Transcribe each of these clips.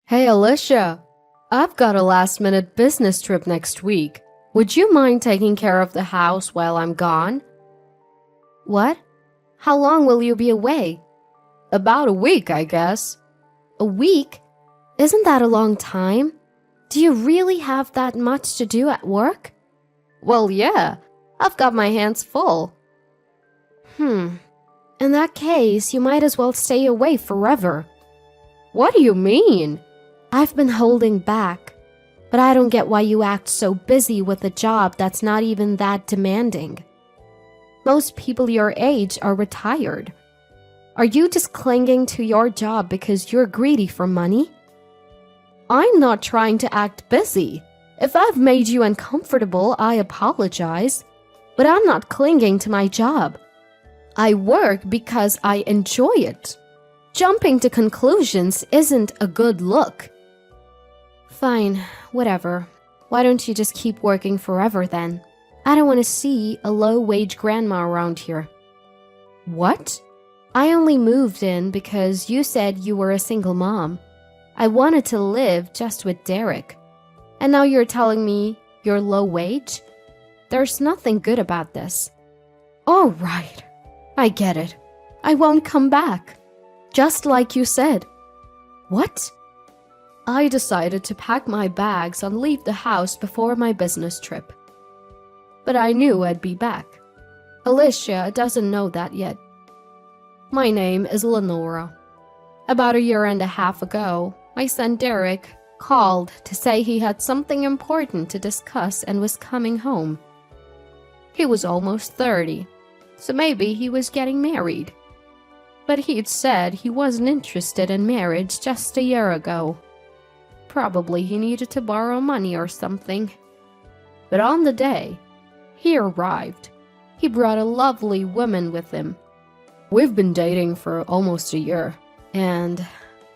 Hey Alicia, I've got a last-minute business trip next week. Would you mind taking care of the house while I'm gone? What? How long will you be away? About a week, I guess. A week? Isn't that a long time? Do you really have that much to do at work? Well, yeah. I've got my hands full. In that case, you might as well stay away forever. What do you mean? I've been holding back, but I don't get why you act so busy with a job that's not even that demanding. Most people your age are retired. Are you just clinging to your job because you're greedy for money? I'm not trying to act busy. If I've made you uncomfortable, I apologize, but I'm not clinging to my job. I work because I enjoy it. Jumping to conclusions isn't a good look. Fine, whatever. Why don't you just keep working forever then? I don't want to see a low-wage grandma around here. What? I only moved in because you said you were a single mom. I wanted to live just with Derek. And now you're telling me you're low wage? There's nothing good about this. All right, I get it. I won't come back. Just like you said. What? I decided to pack my bags and leave the house before my business trip. But I knew I'd be back. Alicia doesn't know that yet. My name is Lenora. About a year and a half ago, my son Derek called to say he had something important to discuss and was coming home. He was almost 30, so maybe he was getting married. But he'd said he wasn't interested in marriage just a year ago. Probably he needed to borrow money or something. But on the day he arrived, he brought a lovely woman with him. We've been dating for almost a year, and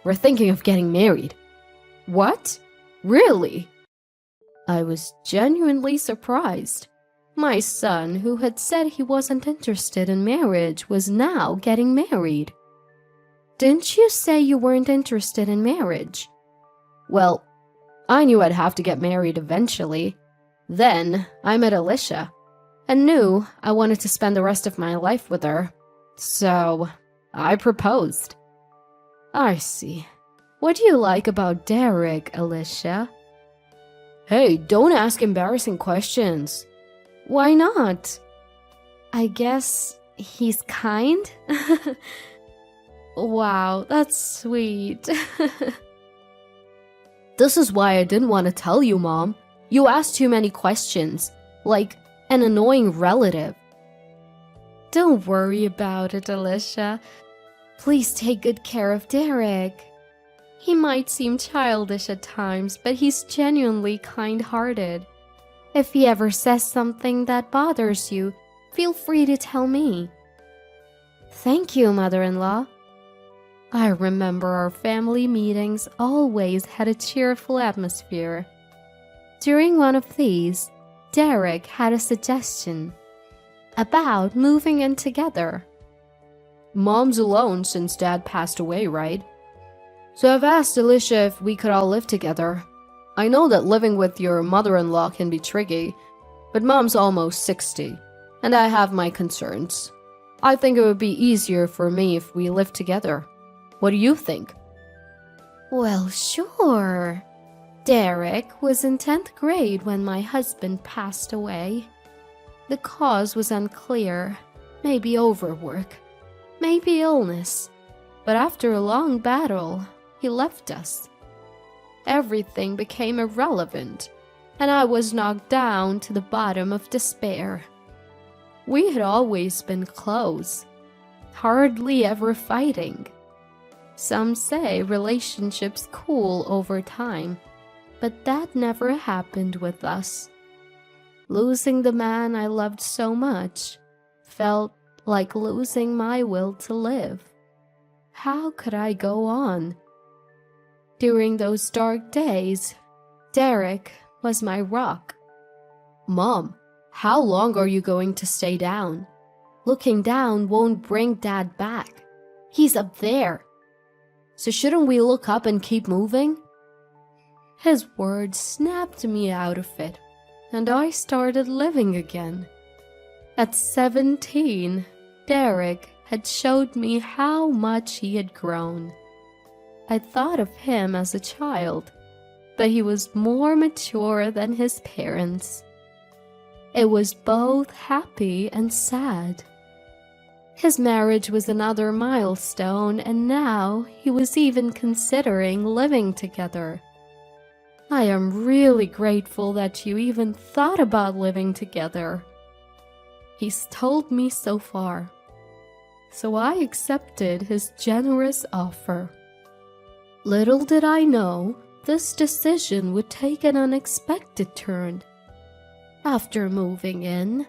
we're thinking of getting married. What? Really? I was genuinely surprised. My son, who had said he wasn't interested in marriage, was now getting married. Didn't you say you weren't interested in marriage? Well, I knew I'd have to get married eventually. Then I met Alicia and knew I wanted to spend the rest of my life with her. So I proposed. I see. What do you like about Derek, Alicia? Hey, don't ask embarrassing questions. Why not? I guess he's kind? Wow, that's sweet. This is why I didn't want to tell you, Mom. You asked too many questions, like an annoying relative. Don't worry about it, Alicia. Please take good care of Derek. He might seem childish at times, but he's genuinely kind-hearted. If he ever says something that bothers you, feel free to tell me. Thank you, mother-in-law. I remember our family meetings always had a cheerful atmosphere. During one of these, Derek had a suggestion about moving in together. Mom's alone since Dad passed away, right? So I've asked Alicia if we could all live together. I know that living with your mother-in-law can be tricky, but Mom's almost 60, and I have my concerns. I think it would be easier for me if we lived together. What do you think? Well, sure. Derek was in 10th grade when my husband passed away. The cause was unclear. Maybe overwork, maybe illness. But after a long battle, he left us. Everything became irrelevant, and I was knocked down to the bottom of despair. We had always been close, hardly ever fighting. Some say relationships cool over time, but that never happened with us. Losing the man I loved so much felt like losing my will to live. How could I go on? During those dark days, Derek was my rock. Mom, how long are you going to stay down? Looking down won't bring Dad back. He's up there. So shouldn't we look up and keep moving? His words snapped me out of it, and I started living again. At 17, Derek had showed me how much he had grown. I thought of him as a child, but he was more mature than his parents. It was both happy and sad. His marriage was another milestone, and now he was even considering living together. I am really grateful that you even thought about living together. He's told me so far. So I accepted his generous offer. Little did I know, this decision would take an unexpected turn. After moving in,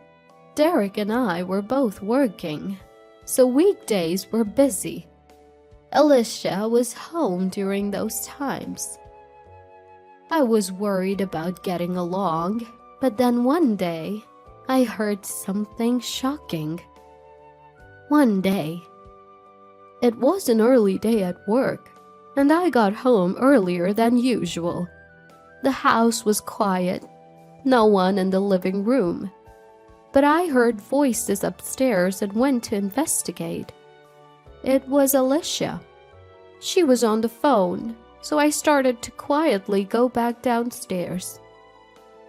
Derek and I were both working, so weekdays were busy. Alicia was home during those times. I was worried about getting along, but then one day, I heard something shocking. One day, it was an early day at work, and I got home earlier than usual. The house was quiet, no one in the living room, but I heard voices upstairs and went to investigate. It was Alicia. She was on the phone, so I started to quietly go back downstairs.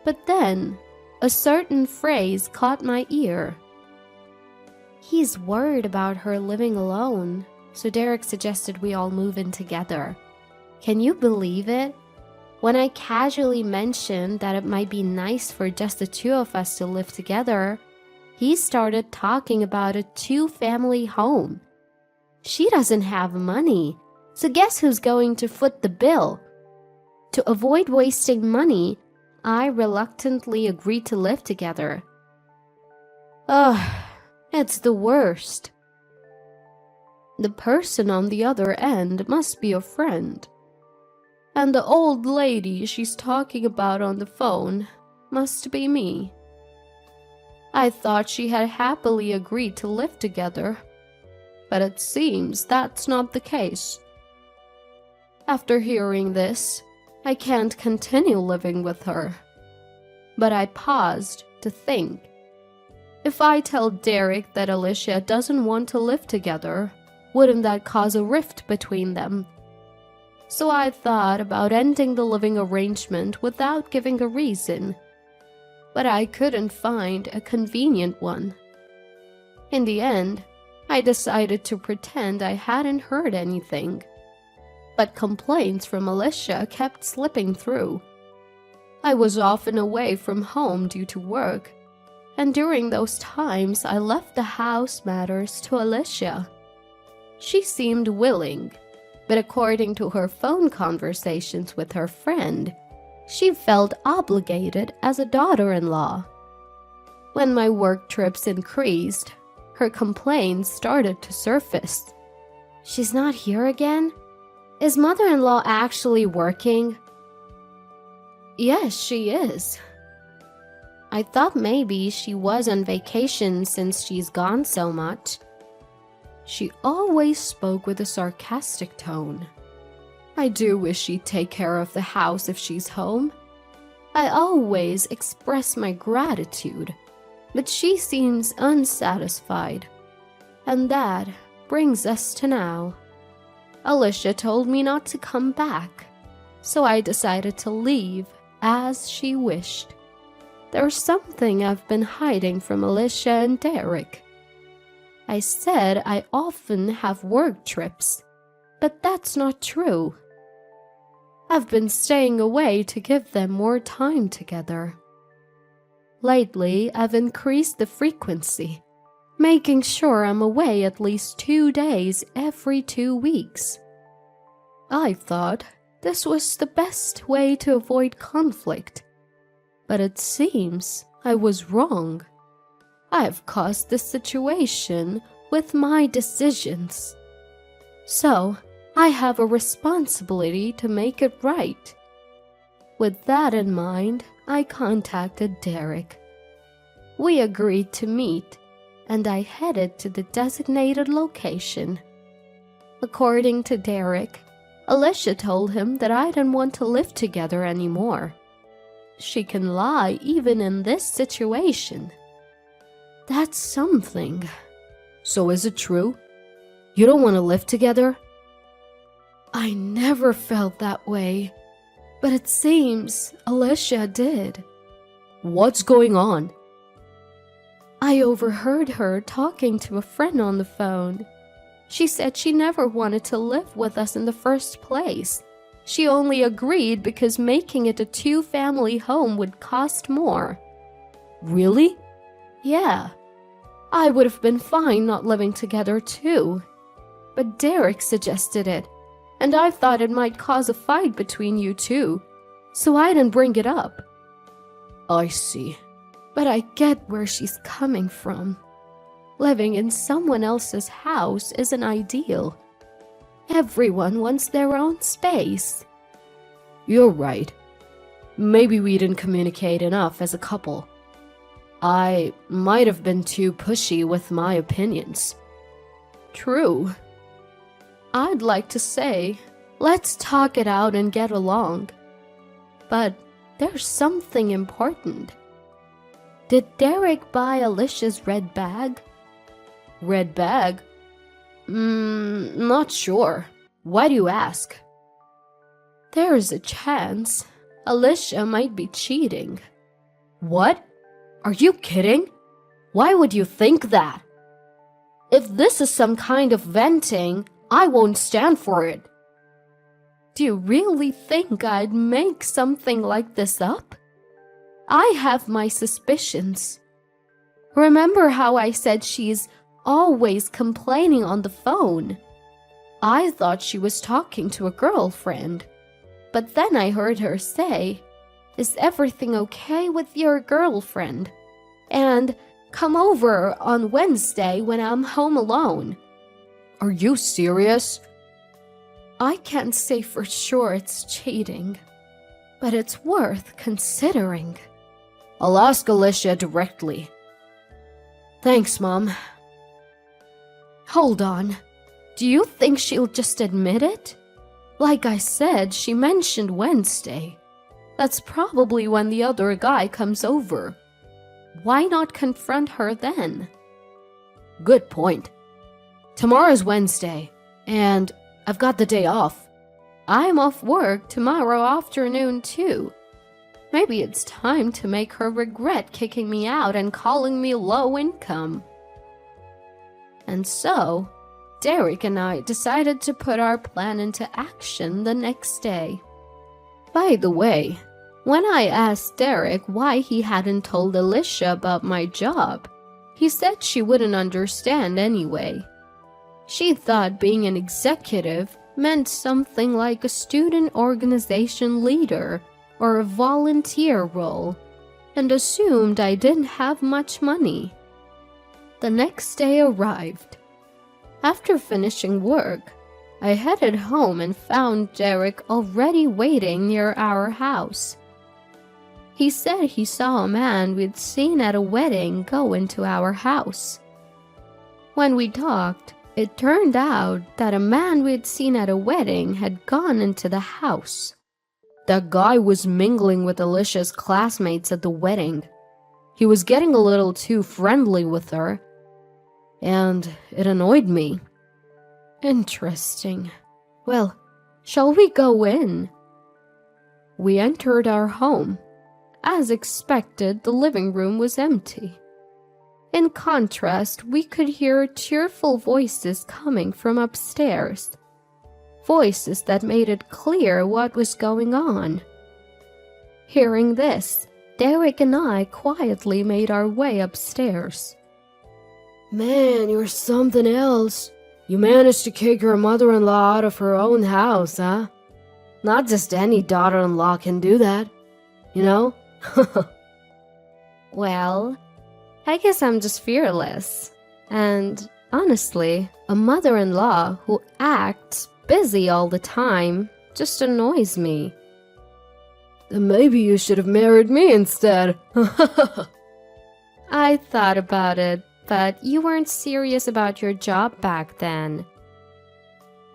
But then, a certain phrase caught my ear. He's worried about her living alone, so Derek suggested we all move in together. Can you believe it? When I casually mentioned that it might be nice for just the two of us to live together, he started talking about a two-family home. She doesn't have money, so guess who's going to foot the bill? To avoid wasting money, I reluctantly agreed to live together. Ugh, it's the worst. The person on the other end must be a friend. And the old lady she's talking about on the phone must be me. I thought she had happily agreed to live together, but it seems that's not the case. After hearing this, I can't continue living with her. But I paused to think. If I tell Derek that Alicia doesn't want to live together, wouldn't that cause a rift between them? So I thought about ending the living arrangement without giving a reason, but I couldn't find a convenient one. In the end, I decided to pretend I hadn't heard anything, but complaints from Alicia kept slipping through. I was often away from home due to work, and during those times I left the house matters to Alicia. She seemed willing, but according to her phone conversations with her friend, she felt obligated as a daughter-in-law. When my work trips increased, her complaints started to surface. She's not here again? Is mother-in-law actually working? Yes, she is. I thought maybe she was on vacation since she's gone so much. She always spoke with a sarcastic tone. I do wish she'd take care of the house if she's home. I always express my gratitude, but she seems unsatisfied. And that brings us to now. Alicia told me not to come back, so I decided to leave as she wished. There's something I've been hiding from Alicia and Derek. I said I often have work trips, but that's not true. I've been staying away to give them more time together. Lately, I've increased the frequency, making sure I'm away at least 2 days every 2 weeks. I thought this was the best way to avoid conflict, but it seems I was wrong. I've caused this situation with my decisions. So, I have a responsibility to make it right. With that in mind, I contacted Derek. We agreed to meet, and I headed to the designated location. According to Derek, Alicia told him that I didn't want to live together anymore. She can lie even in this situation. That's something. So is it true? You don't want to live together? I never felt that way, but it seems Alicia did. What's going on? I overheard her talking to a friend on the phone. She said she never wanted to live with us in the first place. She only agreed because making it a two-family home would cost more. Really? Yeah. I would have been fine not living together too. But Derek suggested it, and I thought it might cause a fight between you two, so I didn't bring it up. I see. But I get where she's coming from. Living in someone else's house isn't ideal. Everyone wants their own space. You're right. Maybe we didn't communicate enough as a couple. I might have been too pushy with my opinions. True. I'd like to say, let's talk it out and get along. But there's something important. Did Derek buy Alicia's red bag? Red bag? Not sure. Why do you ask? There's a chance Alicia might be cheating. What? Are you kidding? Why would you think that? If this is some kind of venting, I won't stand for it. Do you really think I'd make something like this up? I have my suspicions. Remember how I said she's always complaining on the phone? I thought she was talking to a girlfriend. But then I heard her say, "Is everything okay with your girlfriend? And come over on Wednesday when I'm home alone." Are you serious? I can't say for sure it's cheating, but it's worth considering. I'll ask Alicia directly. Thanks, Mom. Hold on. Do you think she'll just admit it? Like I said, she mentioned Wednesday. That's probably when the other guy comes over. Why not confront her then? Good point. Tomorrow's Wednesday, and I've got the day off. I'm off work tomorrow afternoon too. Maybe it's time to make her regret kicking me out and calling me low income. And so, Derek and I decided to put our plan into action the next day. By the way, when I asked Derek why he hadn't told Alicia about my job, he said she wouldn't understand anyway. She thought being an executive meant something like a student organization leader or a volunteer role, and assumed I didn't have much money. The next day arrived. After finishing work, I headed home and found Derek already waiting near our house. He said he saw a man we'd seen at a wedding go into our house. When we talked, it turned out that a man we'd seen at a wedding had gone into the house. That guy was mingling with Alicia's classmates at the wedding. He was getting a little too friendly with her, and it annoyed me. Interesting. Well, shall we go in? We entered our home. As expected, the living room was empty. In contrast, we could hear cheerful voices coming from upstairs. Voices that made it clear what was going on. Hearing this, Derek and I quietly made our way upstairs. Man, you're something else. You managed to kick your mother-in-law out of her own house, huh? Not just any daughter-in-law can do that, you know? Well, I guess I'm just fearless. And honestly, a mother-in-law who acts busy all the time just annoys me. Then maybe you should have married me instead. I thought about it, but you weren't serious about your job back then.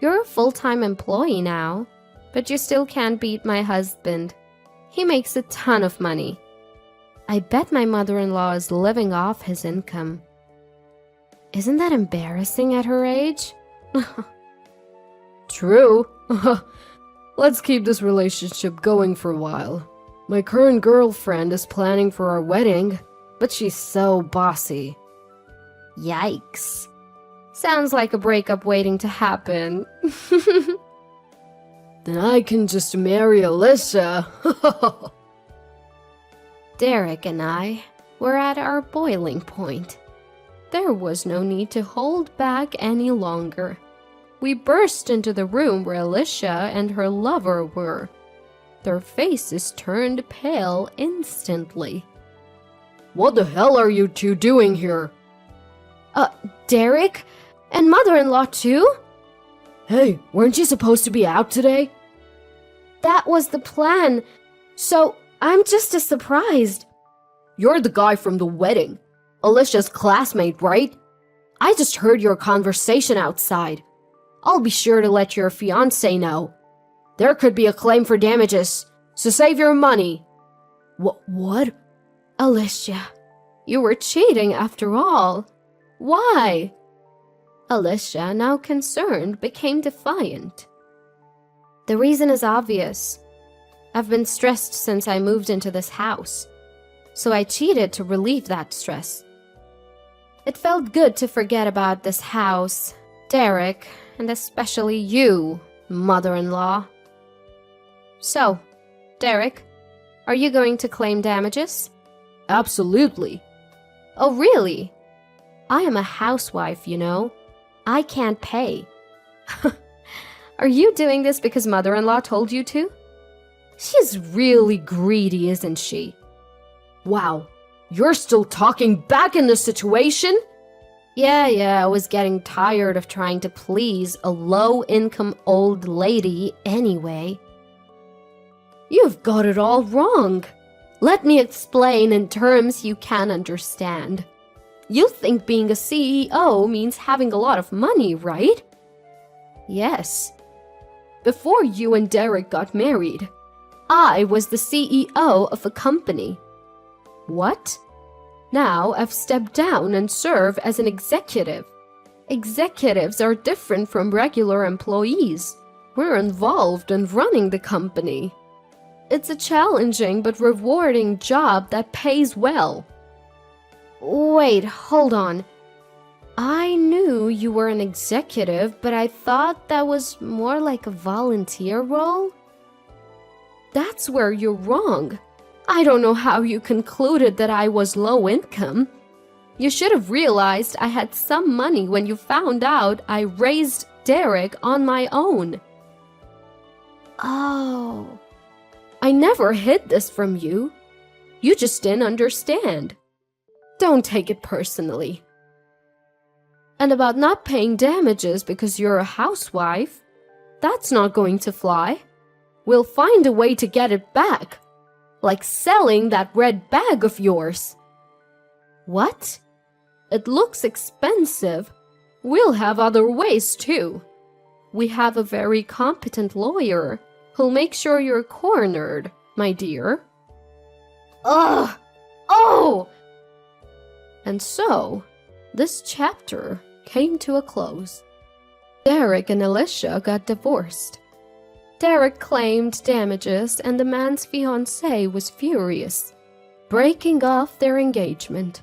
You're a full-time employee now, but you still can't beat my husband. He makes a ton of money. I bet my mother-in-law is living off his income. Isn't that embarrassing at her age? True. Let's keep this relationship going for a while. My current girlfriend is planning for our wedding, but she's so bossy. Yikes. Sounds like a breakup waiting to happen. Then I can just marry Alicia. Derek and I were at our boiling point. There was no need to hold back any longer. We burst into the room where Alicia and her lover were. Their faces turned pale instantly. What the hell are you two doing here? Derek? And mother-in-law too? Hey, weren't you supposed to be out today? That was the plan. So, I'm just as surprised. You're the guy from the wedding. Alicia's classmate, right? I just heard your conversation outside. I'll be sure to let your fiancé know. There could be a claim for damages, so save your money. What? Alicia, you were cheating after all. Why? Alicia, now concerned, became defiant. The reason is obvious. I've been stressed since I moved into this house, so I cheated to relieve that stress. It felt good to forget about this house, Derek, and especially you, mother-in-law. So, Derek, are you going to claim damages? Absolutely. Oh, really? I am a housewife, you know. I can't pay. Are you doing this because mother-in-law told you to? She's really greedy, isn't she? Wow, you're still talking back in this situation? Yeah, I was getting tired of trying to please a low-income old lady anyway. You've got it all wrong. Let me explain in terms you can understand. You think being a CEO means having a lot of money, right? Yes. Before you and Derek got married, I was the CEO of a company. What? Now I've stepped down and serve as an executive. Executives are different from regular employees. We're involved in running the company. It's a challenging but rewarding job that pays well. Wait, hold on. I knew you were an executive, but I thought that was more like a volunteer role? That's where you're wrong. I don't know how you concluded that I was low income. You should have realized I had some money when you found out I raised Derek on my own. Oh. I never hid this from you. You just didn't understand. Don't take it personally. And about not paying damages because you're a housewife, that's not going to fly. We'll find a way to get it back. Like selling that red bag of yours. What? It looks expensive. We'll have other ways too. We have a very competent lawyer who'll make sure you're cornered, my dear. Ugh! Oh! And so, this chapter came to a close. Derek and Alicia got divorced. Derek claimed damages and the man's fiancée was furious, breaking off their engagement.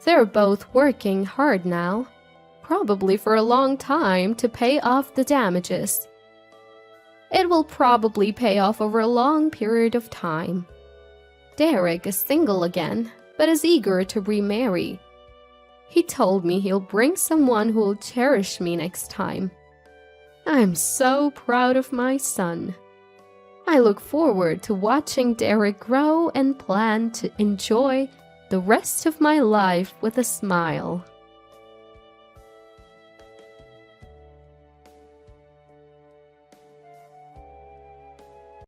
They're both working hard now, probably for a long time, to pay off the damages. It will probably pay off over a long period of time. Derek is single again, but is eager to remarry. He told me he'll bring someone who will cherish me next time. I'm so proud of my son. I look forward to watching Derek grow and plan to enjoy the rest of my life with a smile.